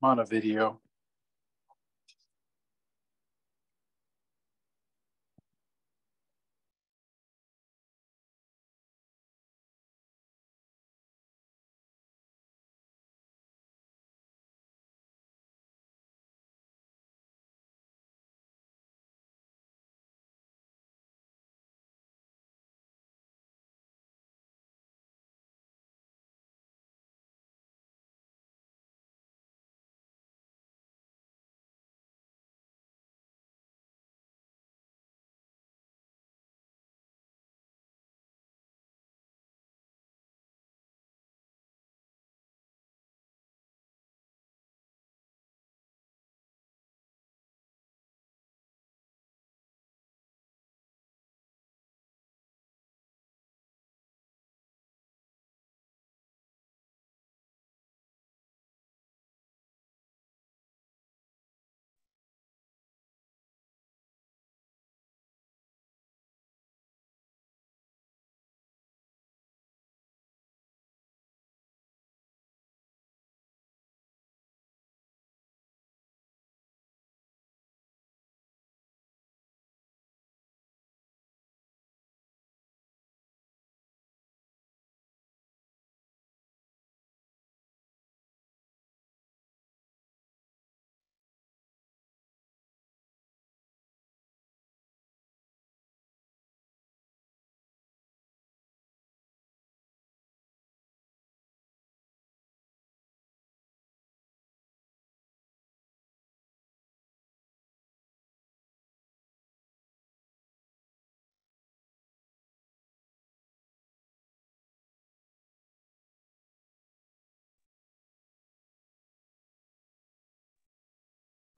I'm on a video.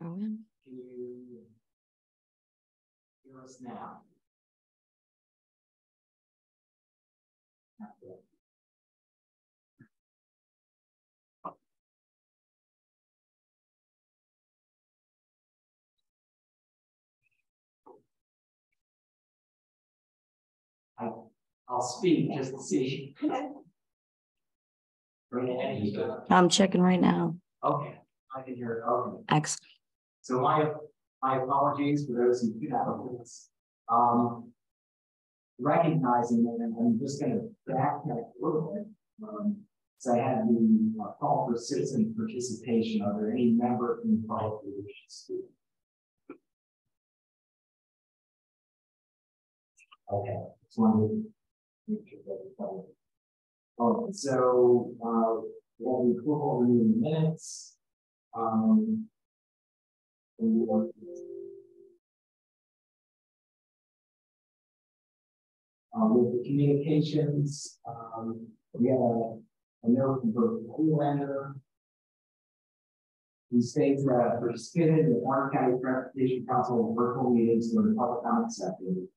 Can you hear us now? I'll speak just to see. I'm checking right now. Okay, I can hear it. Okay. Excellent. So my apologies for those who do not know this. Recognizing that, and I'm just going to backtrack a little bit. So I had the call for citizen participation. Are there any member in the public who wishes to speak? Okay, just wanted to make sure that it's covered. Oh, so we'll be approval of the meeting minutes. With the communications, we have a note from the Freelander who states that participated in the Orange County Transportation Council virtual meetings where the public comment accepted.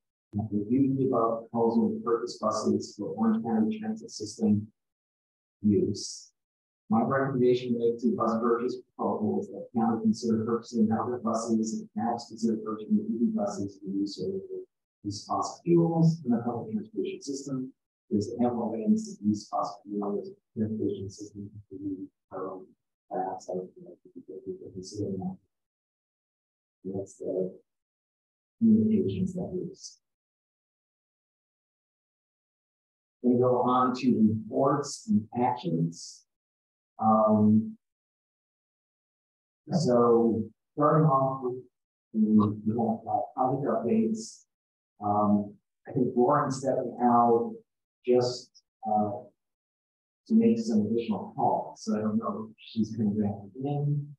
Reviewed the above proposal to purchase buses for Orange County Transit System use. My recommendation related to bus purchase proposal is that the county consider purchasing other buses and perhaps consider purchasing EV buses for use of these fossil fuels in the public transportation system. There's ample evidence that these fossil fuels transportation system can be our own perhaps considering that. That's the communications that is. We go on to reports and actions. So starting off with we have project updates. I think Lauren stepped out just to make some additional calls. So I don't know if she's going to back in.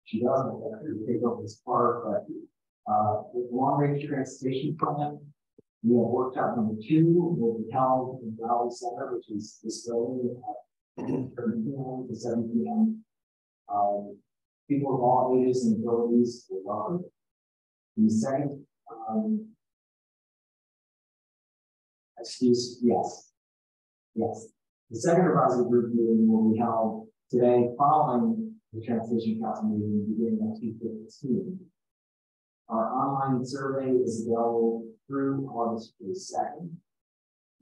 She doesn't have to take over this part, but with the long-range transportation plan, we have workshop number 2 will be held in the Valley Center, which is this building at 10 p.m. to 7 p.m. People of all ages and abilities will welcome. The second, yes. The second advisory group meeting will be held today following the Transportation Council meeting beginning at 2:15. Our online survey is available through August 2nd.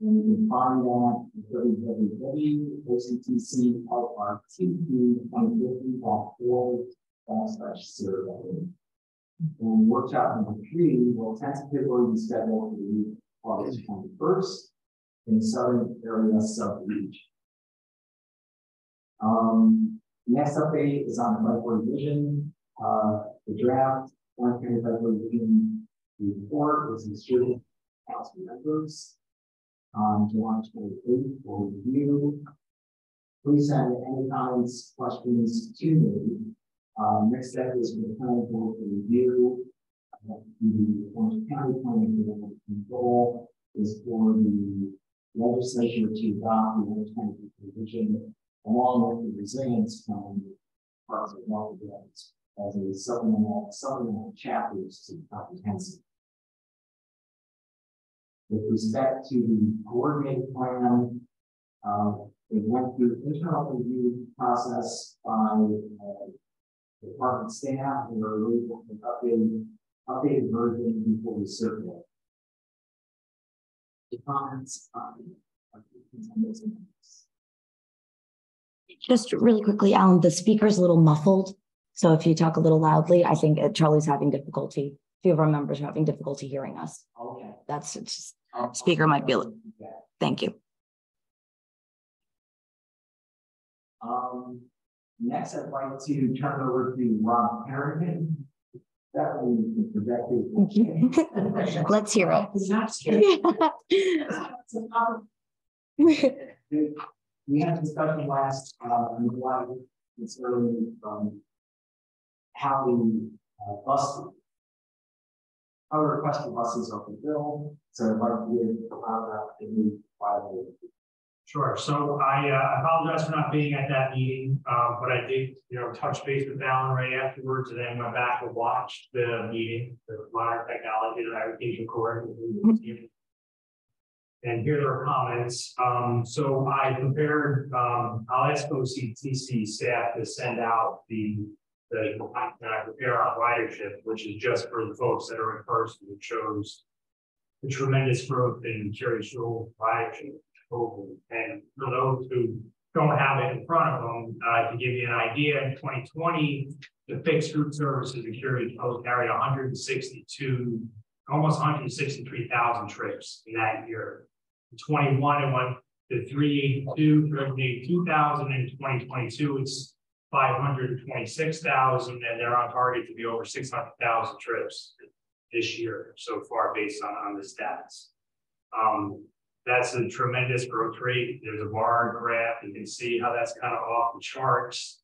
And you can find that at www.octc.org/survey. And workshop number 3 will tentatively be scheduled for the week of August 21st in the Southern Area Sub-Region. Next update is on the Bike Division. The draft Orange County Bike Division report was distributed to council members on July 28th for review. Please send any comments, questions to me. Next step is for the planning board to review. The Orange County Planning Board goal is for the legislature to adopt the Orange County Division along with the resilience plan parts of market grants as a supplemental chapters to the comprehensive. With respect to the coordinated plan, it went through the internal review process by department staff and we're able to updated version before we circulate. The comments on those amendments. Just really quickly, Alan, the speaker's a little muffled. So if you talk a little loudly, I think Charlie's having difficulty. A few of our members are having difficulty hearing us. Okay. That's just, speaker might be a little, thank you. Next, I'd like to turn it over to Rob Harrigan. That one projected. Let's hear it. We had a discussion last July concerning how the requested buses are fulfilled. So I'd like to give that to you. Sure. So I apologize for not being at that meeting, but I did, touch base with Alan right afterwards, and then went back and watched the meeting, the Modern Technology and Aggregation Core. And here are the comments. So I prepared, I'll ask OCTC staff to send out I prepare our ridership, which is just for the folks that are in person. It shows the tremendous growth in curatorial ridership. And for those who don't have it in front of them, to give you an idea, in 2020, the fixed route services and Curious Post carried almost 163,000 trips in that year. In 21, it went to 382,000. In 2022, it's 526,000, and they're on target to be over 600,000 trips this year so far, based on the stats. That's a tremendous growth rate. There's a bar graph. You can see how that's kind of off the charts.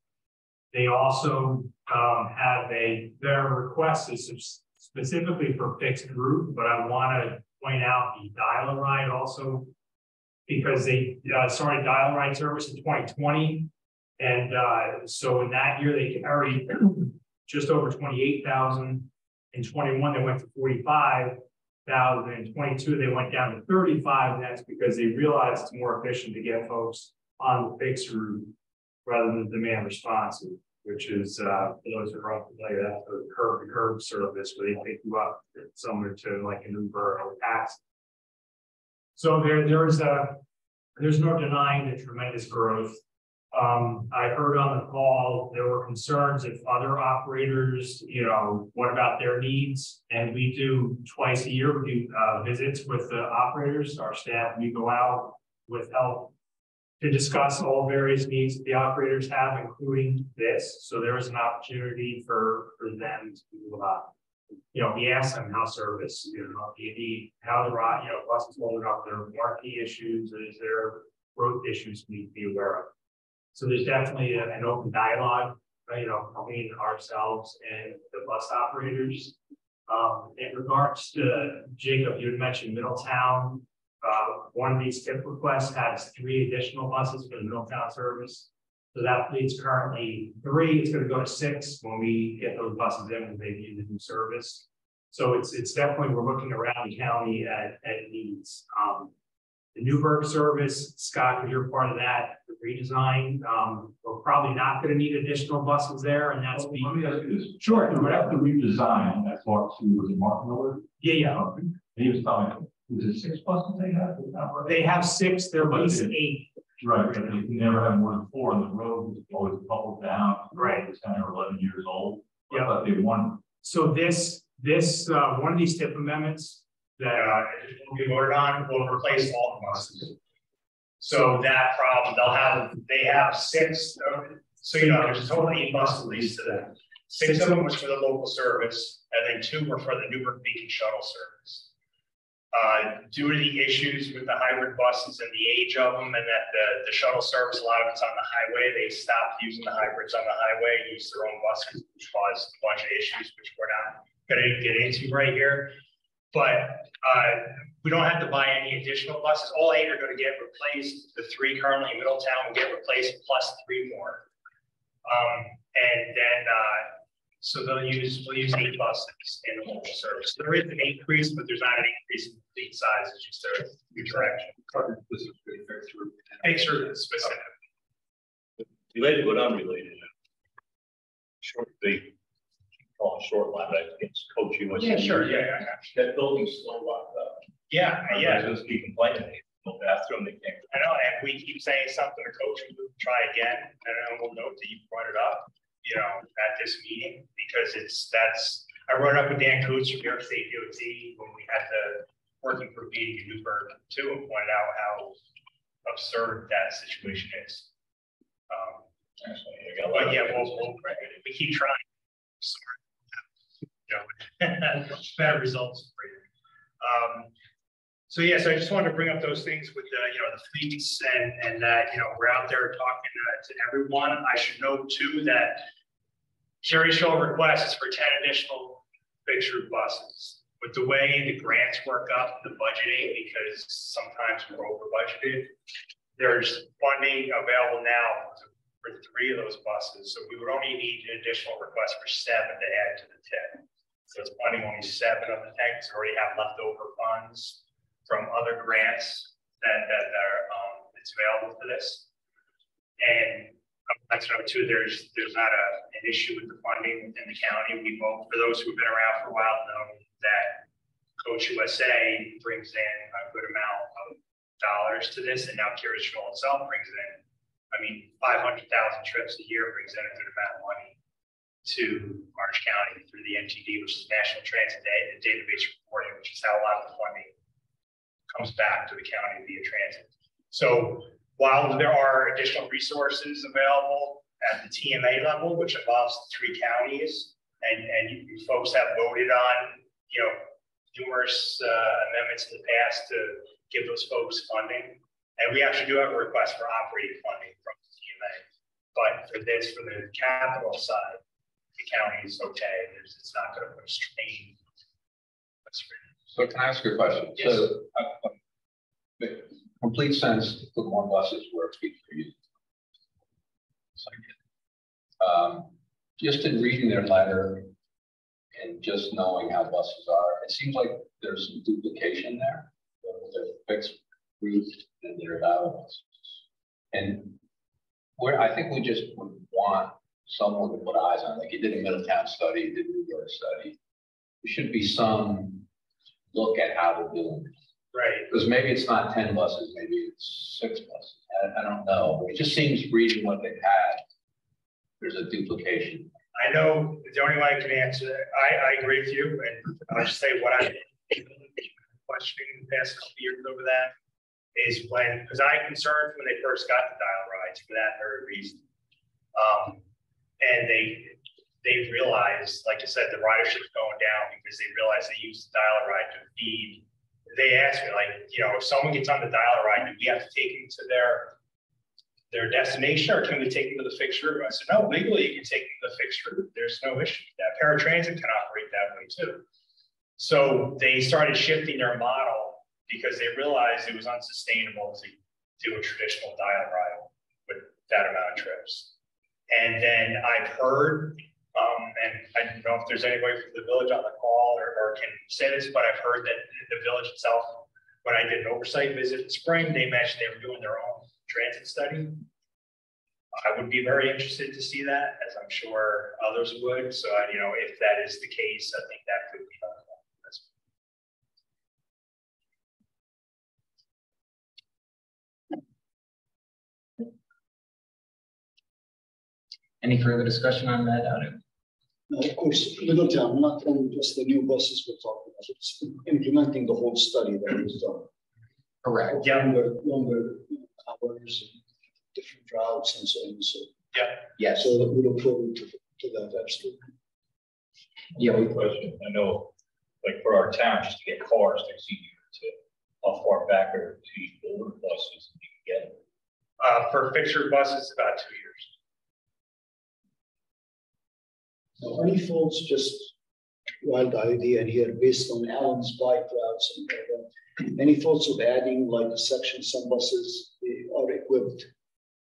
They also have their request is specifically for fixed route, but I want to point out the dial-a-ride also, because they started dial-a-ride service in 2020. And so in that year, they carried just over 28,000. In 21, they went to 45,000. In 22, they went down to 35, and that's because they realized it's more efficient to get folks on the fixed route rather than demand responsive, which is, for those who are unfamiliar, that's the curb-to-curb service where they pick you up, similar to like an Uber or a taxi. So there's no denying the tremendous growth. I heard on the call there were concerns if other operators, what about their needs? And we do twice a year, we do visits with the operators, our staff. We go out with help to discuss all various needs that the operators have, including this. So there is an opportunity for them to, we ask them how service, do you need, how the buses holding up, their warranty issues, is there growth issues we need to be aware of. So there's definitely an open dialogue, between ourselves and the bus operators. In regards to Jacob, you had mentioned Middletown. One of these tip requests has 3 additional buses for the Middletown service. So that fleet's currently 3. It's going to go to 6 when we get those buses in and they need the new service. So it's definitely, we're looking around the county at needs. The Newburgh service, Scott, because you're part of that, the redesign, we're probably not going to need additional buses there, and that's let me ask you this. Sure. After redesign, I talked to, was it Mark Miller? Yeah. And he was telling me Is it 6 buses they have? They have 6, they're leasing 8. Right, but you can never have more than 4, and the road is always bubbled down. Right. It's 10 or 11 years old. Yeah. I thought they won. So this one of these tip amendments that will be voted on will replace all the buses. So that problem, they have 6, so there's a total 8 buses leased to them. 6 of them was for the local service, and then 2 were for the Newburgh Beacon shuttle service. Due to the issues with the hybrid buses and the age of them, and that the shuttle service, a lot of it's on the highway, they stopped using the hybrids on the highway, used their own buses, which caused a bunch of issues, which we're not going to get into right here. But we don't have to buy any additional buses. All 8 are going to get replaced. The 3 currently in Middletown will get replaced, plus 3 more. And then so we'll use 8 buses in the local service. There is an increase, but there's not an increase in fleet size. It's just a new direction. Fixed route specific. Related but unrelated. Short line, I think it's coaching. Yeah, sure. Yeah. That building's still locked up. Yeah. Just keep complaining. No bathroom, they can't. I know, and we keep saying something to coach, and we'll try again, and we'll note that you brought it up, at this meeting, because I brought it up with Dan Coots from New York State DOT when we had the working group meeting in Newburgh too, and pointed out how absurd that situation is. But yeah, we keep trying. Better results for you. So I just wanted to bring up those things with the fleets and that we're out there talking to everyone. I should note too that Jerry Show request is for 10 additional fixed route buses. With the way the grants work up, the budgeting, because sometimes we're over budgeted, there's funding available now for 3 of those buses. So we would only need an additional request for 7 to add to the 10. So it's funding only 7 of the 10 because we already have leftover funds from other grants that are it's available for this. And that's number 2. There's not an issue with the funding within the county. We both, for those who've been around for a while, know that Coach USA brings in a good amount of dollars to this, and now Curious Show itself brings in, 500,000 trips a year brings in a good amount of money to Orange County through the NTD, which is National Transit Database Reporting, which is how a lot of the funding comes back to the county via transit. So while there are additional resources available at the TMA level, which involves 3 counties, and you folks have voted on, numerous amendments in the past to give those folks funding, and we actually do have a request for operating funding from the TMA. But for the capital side, the county is okay. It's not going to put a strain. So can I ask you a question? Yes. So complete sense to put more buses where it's good for you. Just in reading their letter and just knowing how buses are, it seems like there's some duplication there. They're fixed route and they're out buses. And I think we just would want someone to put eyes on, like you did a Middletown study, you did a New York study. There should be some look at how they're doing it. Right. Because maybe it's not 10 buses, maybe it's 6 buses. I don't know. It just seems reading what they've had, there's a duplication. I know the only way I can answer that, I agree with you, and I'll just say what I've been questioning the past couple of years over that is because I concerned when they first got the dial rides for that very reason. And they realized, like I said, the ridership's going down because they realized they used the dial ride to feed. They asked me, if someone gets on the dial ride, do we have to take them to their destination, or can we take them to the fixed route? I said, no, legally you can take them to the fixed route. There's no issue with that. Paratransit can operate that way too. So they started shifting their model because they realized it was unsustainable to do a traditional dial ride with that amount of trips. And then I've heard, and I don't know if there's anybody from the village on the call or can say this, but I've heard that the village itself, when I did an oversight visit in spring, they mentioned they were doing their own transit study. I would be very interested to see that, as I'm sure others would. So, if that is the case, I think that could be helpful. Any further discussion on that item? Of course, little town, not only just the new buses we're talking about, it's implementing the whole study that was done. Correct. Yeah. Longer hours, and different routes and so on and so. Yes. So that we look forward to that, absolutely. Yeah. Quick question. I know, like for our town, just to get cars, there's easier to, how far back are the older buses you can get? For fixture buses, about 2 years. Now, any faults, just wild idea here based on Alan's bike routes and all that. Any thoughts of adding like a section, some buses they are equipped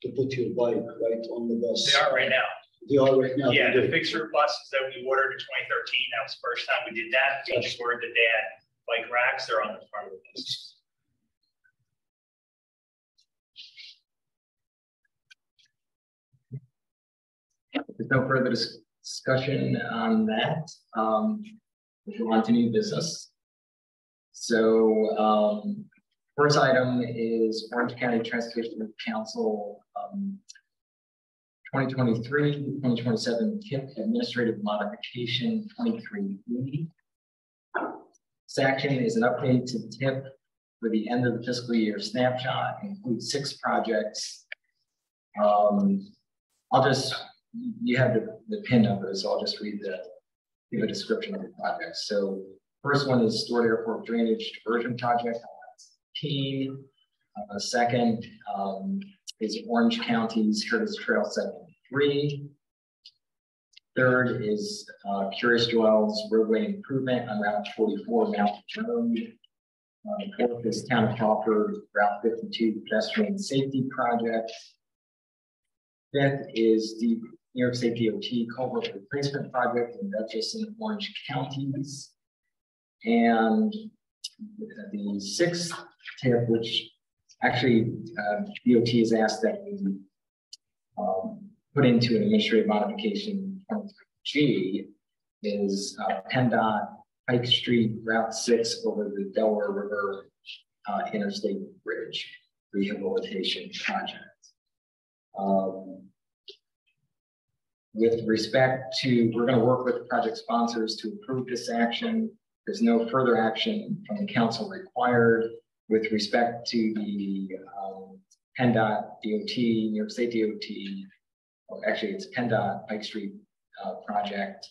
to put your bike right on the bus? They are right now. They are right now. Yeah, the fixture buses that we ordered in 2013, that was the first time we did that. We just ordered the dad bike racks, they're on the front of the bus. There's no further discussion on that. We'll go on to new business. So first item is Orange County Transportation Council 2023-2027 TIP Administrative Modification 23E. This action is an update to the TIP for the end of the fiscal year snapshot, includes 6 projects. You have the PIN numbers, so I'll just give a description of the project. So first one is Stewart Airport Drainage Diversion Project, team. Second is Orange County's Curtis Trail 73. Third is Curious Dwell's roadway improvement on Route 44 Mountain Road. Fourth is Town of Crawford Route 52 pedestrian safety project. Fifth is the New York State DOT culvert replacement project in Dutchess and Orange counties. And the 6th tip, which actually DOT has asked that we put into an administrative modification 23G, is PennDOT Pike Street Route 6 over the Delaware River Interstate Bridge rehabilitation project. With respect to, we're going to work with the project sponsors to approve this action. There's no further action from the council required with respect to the PennDOT DOT, New York State DOT, or actually it's PennDOT Pike Street project.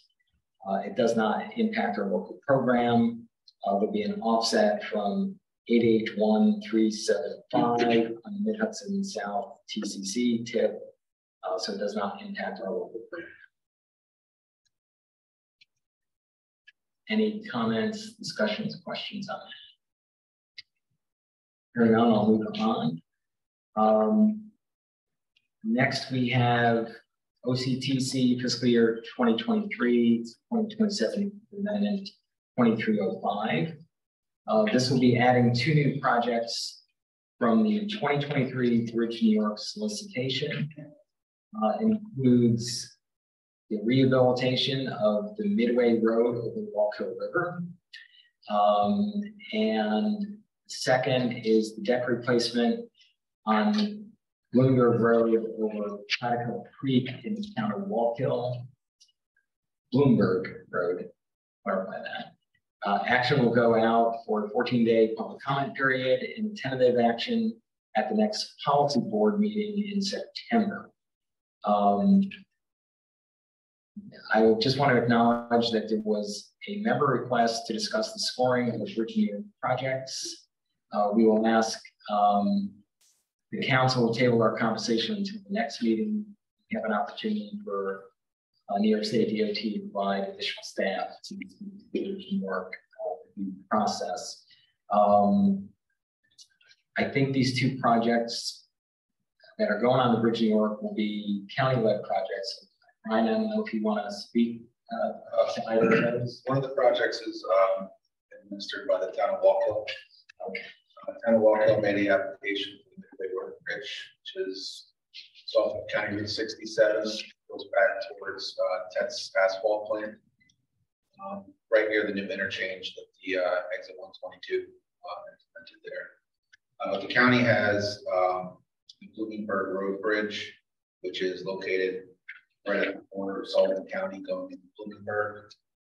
It does not impact our local program. There'll be an offset from 8H1375 on the Mid-Hudson South TCC tip. So it does not impact our local program. Any comments, discussions, questions on that? Hearing none, I'll move on. Next, we have OCTC fiscal year 2023-2027 amendment 2305. This will be adding 2 new projects from the 2023 Bridge New York solicitation. Includes the rehabilitation of the Midway Road over the Wallkill River. And second is the deck replacement on Bloomberg Road over Platicille Creek in the town of Wallkill. Bloomberg Road, clarify that. Action will go out for a 14-day public comment period and tentative action at the next policy board meeting in September. I just want to acknowledge that there was a member request to discuss the scoring of the Virginia projects. We will ask the council will table our conversation until the next meeting. We have an opportunity for New York State DOT to provide additional staff to do the work process. I think these 2 projects that are going on the Bridge New York will be county-led projects. Ryan, I don't know if you want to speak to either of those. One of the projects is administered by the town of Wallkill. Okay. Town of Wallkill made the application for the Midway Road Bridge, which is off of County Route 67, goes back towards Ted's asphalt plant, right near the new interchange that the exit 122 implemented there. The county has the Bloomberg Road Bridge, which is located right at the corner of Sullivan County going into Bloomingburg,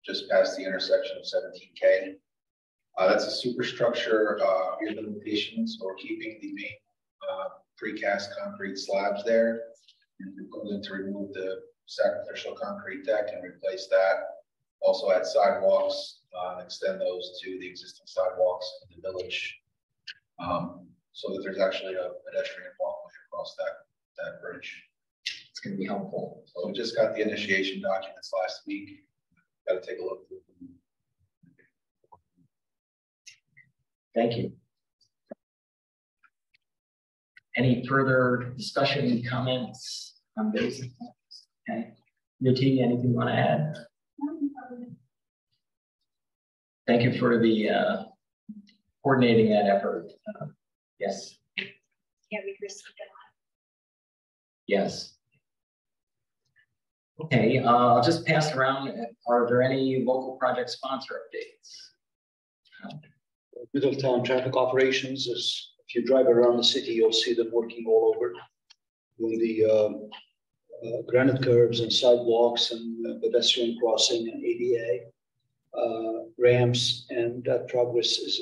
just past the intersection of 17K. That's a superstructure rehabilitation, so we're keeping the main precast concrete slabs there. And we're going to remove the sacrificial concrete deck and replace that. Also add sidewalks, extend those to the existing sidewalks in the village, so that there's actually a pedestrian walkway across that bridge. It's going to be helpful. So we just got the initiation documents last week. Got to take a look through them. Thank you. Any further discussion, comments on those? Okay. Yoti, anything you want to add? Thank you for the coordinating that effort. Yes. Yeah, we received a lot. Yes. Okay, I'll just pass around. Are there any local project sponsor updates? Middletown traffic operations is, if you drive around the city, you'll see them working all over. Doing the granite curbs and sidewalks and pedestrian crossing and ADA ramps, and that progress is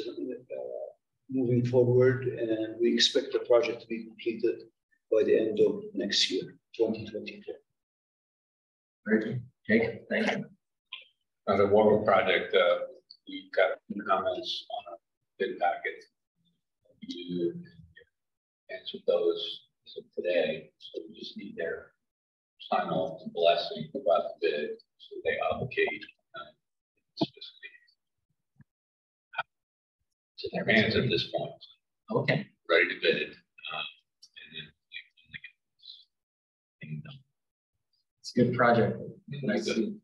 moving forward, and we expect the project to be completed by the end of next year, 2022. Very good. Jacob, thank you. On the Warwick project, we got comments on a bid packet. You answered those today, so we just need their sign off and blessing about the bid, so they obligate to their hands at this point. Okay. Ready to bid it. And then It's a good project. It's Nice. good. Thank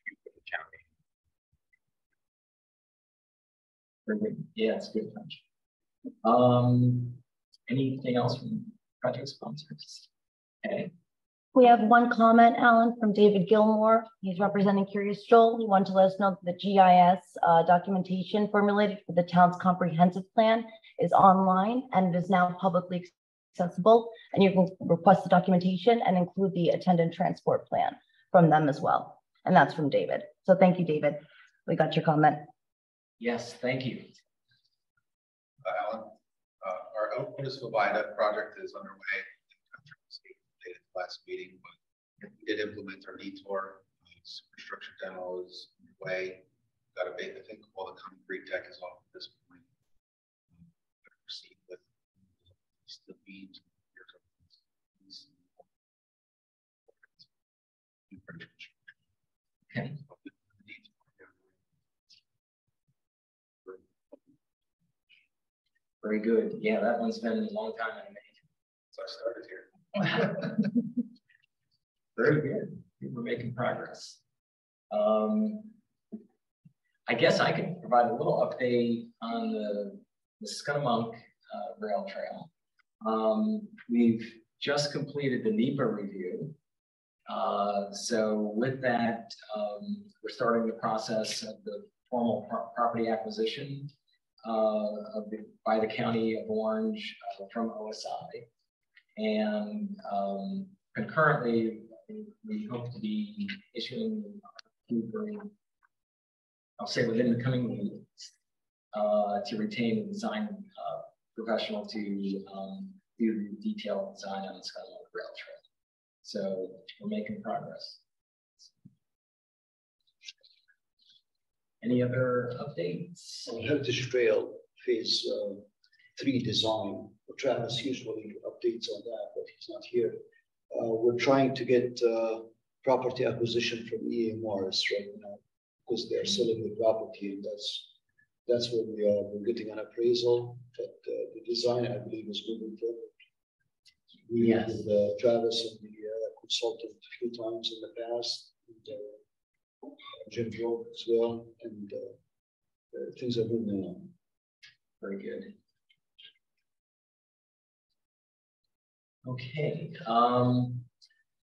you for the county. Yeah, it's a good project. Anything else from project sponsors? Okay. We have one comment, Alan, from David Gilmore. He's representing Curious Joel. He wanted to let us know that the GIS documentation formulated for the town's comprehensive plan is online and it is now publicly accessible. And you can request the documentation and include the attendant transport plan from them as well. And that's from David. So thank you, David. We got your comment. Yes, thank you. Alan, our Otis Vivida project is underway. Last meeting, but we did implement our detour. Superstructure demo is underway. Got a big, I think all the concrete deck is off at this point. Proceed with the bead. Okay. Very good. Yeah, that one's been a long time in the making. So I started here. Very good. We're making progress. I guess I could provide a little update on the Scudamonk rail trail. We've just completed the NEPA review. So with that, we're starting the process of the formal property acquisition by the County of Orange from OSI. And concurrently, we hope to be issuing, I'll say within the coming weeks, to retain a design professional to do detailed design on the Scudamonk Rail Trail. So we're making progress. Any other updates? Heritage Trail Phase 3 design. Travis usually updates on that, but he's not here. We're trying to get property acquisition from EMRs right now because they're selling the property, and that's where we are. We're getting an appraisal, but the design, I believe, is moving forward. We met with Travis and the consultant a few times in the past, and Jim Joe as well, and things are moving on. Very good. Okay.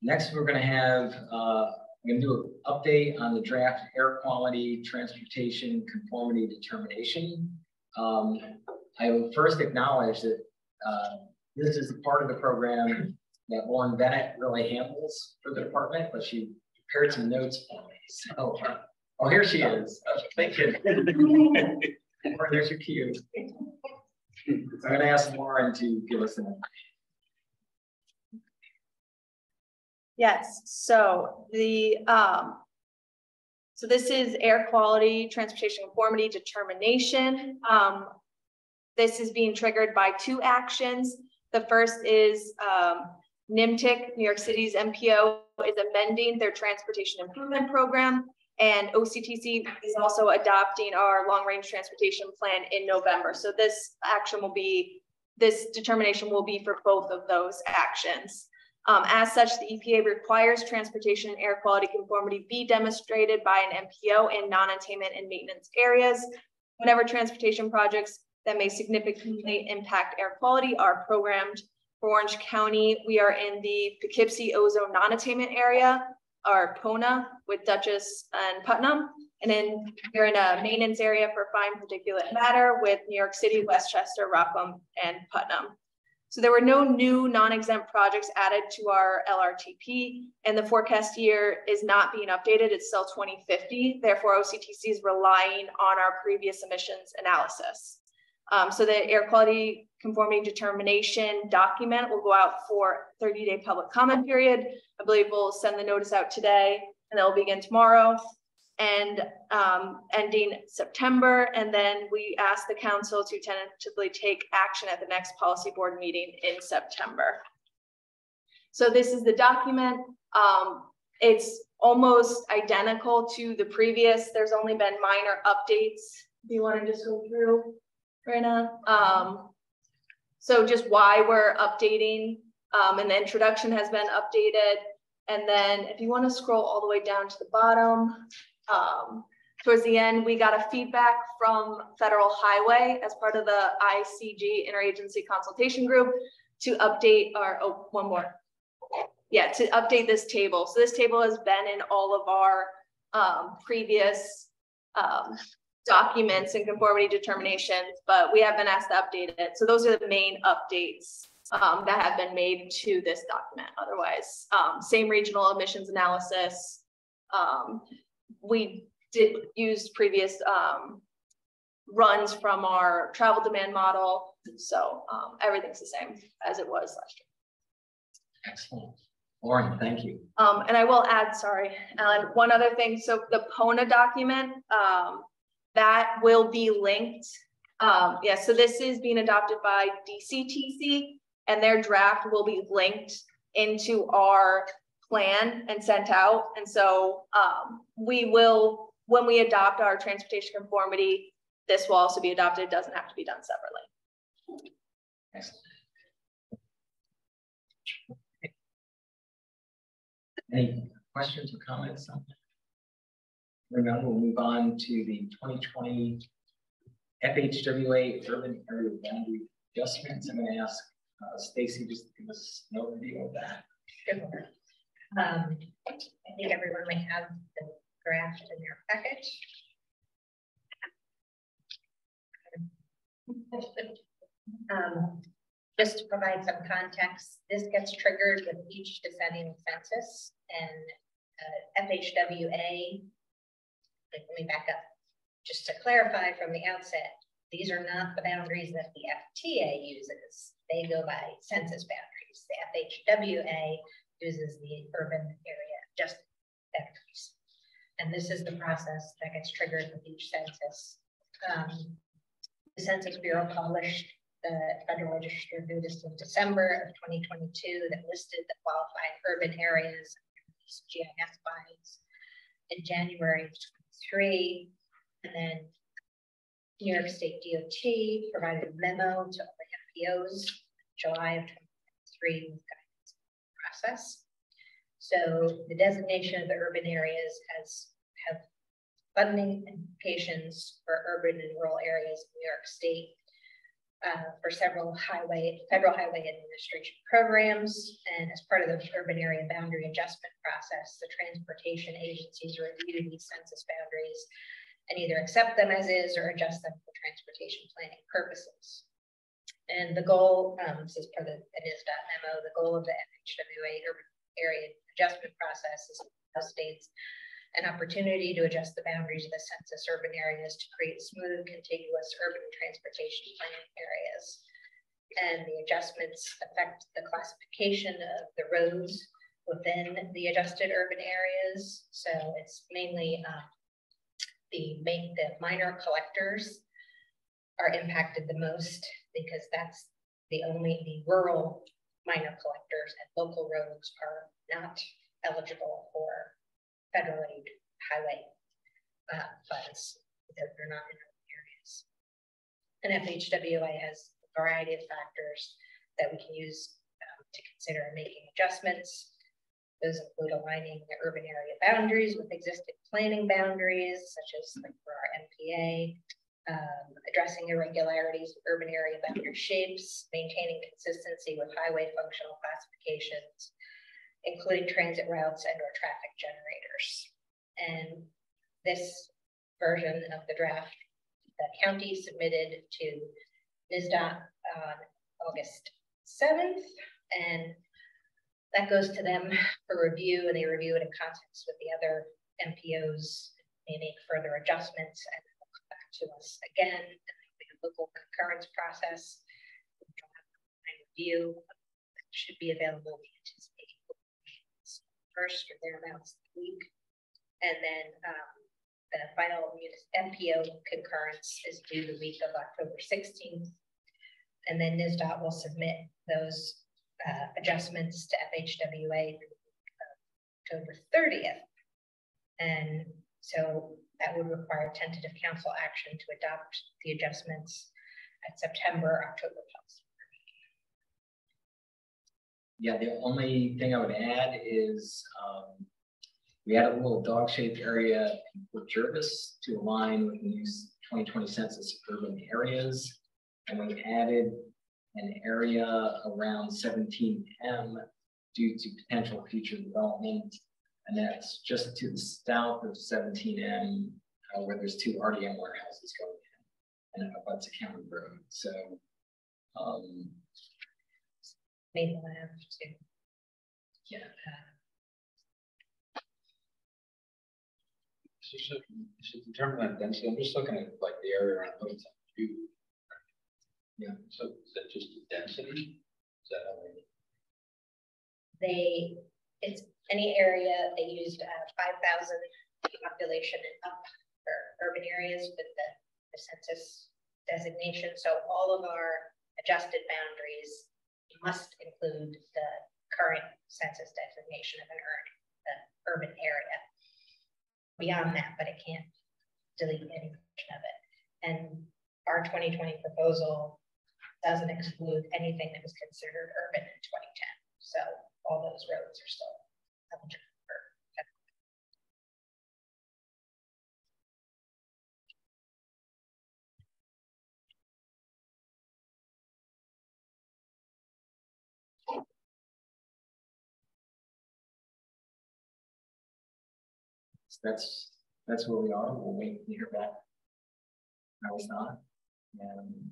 Next, we're going to have, I'm going to do an update on the draft air quality transportation conformity determination. I will first acknowledge that this is a part of the program that Lauren Bennett really handles for the department, but she prepared some notes for me. So, oh, here she is. Oh, thank you. Lauren, there's your cue. So I'm going to ask Lauren to give us an. Yes, so so this is air quality transportation conformity determination. This is being triggered by 2 actions. The first is NIMTIC, New York City's MPO, is amending their transportation improvement program, and OCTC is also adopting our long-range transportation plan in November. So this determination will be for both of those actions. As such, the EPA requires transportation and air quality conformity be demonstrated by an MPO in non-attainment and maintenance areas. Whenever transportation projects that may significantly impact air quality are programmed. For Orange County, we are in the Poughkeepsie ozone non-attainment area, or PONA, with Dutchess and Putnam. And then we're in a maintenance area for fine particulate matter with New York City, Westchester, Rockham, and Putnam. So there were no new non-exempt projects added to our LRTP, and the forecast year is not being updated. It's still 2050. Therefore, OCTC is relying on our previous emissions analysis. So the air quality conformity determination document will go out for 30-day public comment period. I believe we'll send the notice out today, and that will begin tomorrow, and ending September. And then we ask the council to tentatively take action at the next policy board meeting in September. So this is the document. It's almost identical to the previous. There's only been minor updates. Do you want to just go through right now? So just why we're updating, and the introduction has been updated. And then if you want to scroll all the way down to the bottom, towards the end, we got a feedback from Federal Highway as part of the ICG Interagency Consultation Group to update our, oh, one more. Yeah, to update this table. So this table has been in all of our previous documents and conformity determinations, but we have been asked to update it. So those are the main updates that have been made to this document. Otherwise, same regional emissions analysis. We did use previous runs from our travel demand model. So everything's the same as it was last year. Excellent. Lauren, thank you. And I will add, sorry, Alan, one other thing. So the PONA document, that will be linked. Yeah, so this is being adopted by DCTC, and their draft will be linked into our plan and sent out. And so we will, when we adopt our transportation conformity, this will also be adopted. It doesn't have to be done separately. Excellent. Any questions or comments on that? Remember, we'll move on to the 2020 FHWA urban area boundary adjustments. I'm going to ask Stacy just to give us an overview of that. Sure. I think everyone might have the draft in their package. Just to provide some context, this gets triggered with each descending census, and FHWA, let me back up. Just to clarify from the outset, these are not the boundaries that the FTA uses. They go by census boundaries. The FHWA uses the urban area adjustment boundaries. And this is the process that gets triggered with each census. The Census Bureau published the Federal Register of Notice in December of 2022 that listed the qualified urban areas these GIS bodies in January of 23. And then New York State DOT provided a memo to MPOs in July of 2023 with guidance process. So the designation of the urban areas have funding implications for urban and rural areas in New York State for several federal highway administration programs. And as part of the urban area boundary adjustment process, the transportation agencies review these census boundaries and either accept them as is or adjust them for transportation planning purposes. And the goal, this is per the NISDOT memo, the goal of the FHWA urban area adjustment process is to allow states an opportunity to adjust the boundaries of the census urban areas to create smooth, contiguous urban transportation plan areas. And the adjustments affect the classification of the roads within the adjusted urban areas. So it's mainly the minor collectors are impacted the most, because that's the rural minor collectors, and local roads are not eligible for federal aid highway funds. They're not in urban areas. And FHWA has a variety of factors that we can use to consider making adjustments. Those include aligning the urban area boundaries with existing planning boundaries, such as like for our MPA, addressing irregularities of urban area boundary shapes, maintaining consistency with highway functional classifications, including transit routes and or traffic generators. And this version of the draft, the county submitted to NISDOT on August 7th, and that goes to them for review, and they review it in context with the other MPOs. They make further adjustments and they'll come back to us again. And there'll be a local concurrence process. Review should be available. We anticipate first or thereabouts the week, and then the final MPO concurrence is due the week of October 16th, and then NISDOT will submit those adjustments to FHWA October 30th. And so that would require tentative council action to adopt the adjustments at September, October plus. Yeah, the only thing I would add is we had a little dog-shaped area in Fort Jervis to align with the new 2020 census urban areas. And we added an area around 17M due to potential future development. And that's just to the south of 17M, where there's two RDM warehouses going in, and abuts a county road. So, maybe we'll have to, yeah. So determine that density. I'm just looking at like the area around Littleton. Yeah. So is that just the density? Is that how it's any area they used 5,000 population and up for urban areas with the census designation. So all of our adjusted boundaries must include the current census designation of an urban area. Beyond that, but it can't delete any portion of it. And our 2020 proposal doesn't exclude anything that was considered urban in 2010. So all those roads are still eligible for federal. That's where we are. We'll wait to hear back. How it's not, and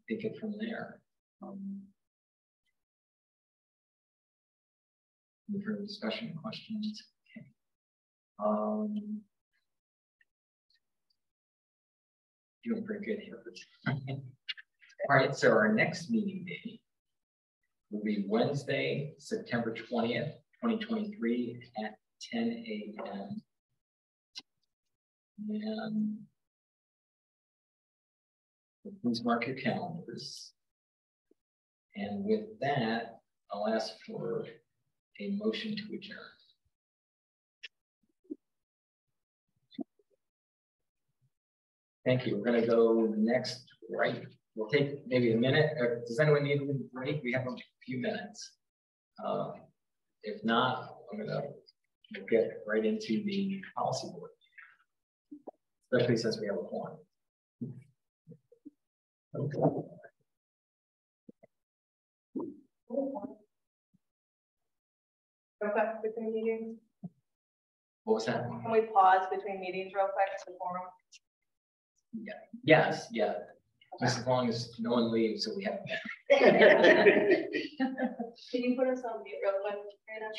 take it from there. Any further discussion, questions? Okay. Doing pretty good here. All right, so our next meeting day will be Wednesday, September 20th, 2023 at 10 a.m. And please mark your calendars. And with that, I'll ask for a motion to adjourn. Thank you. We're going to go next, right? We'll take maybe a minute. Does anyone need a break? We have a few minutes. If not, I'm going to get right into the policy board, especially since we have a quorum. Okay. Real quick between meetings. What was that? Can we pause between meetings real quick to forum? Yeah. Yes. Yeah. Just as long as no one leaves, so we have. Can you put us on mute real quick, Rita?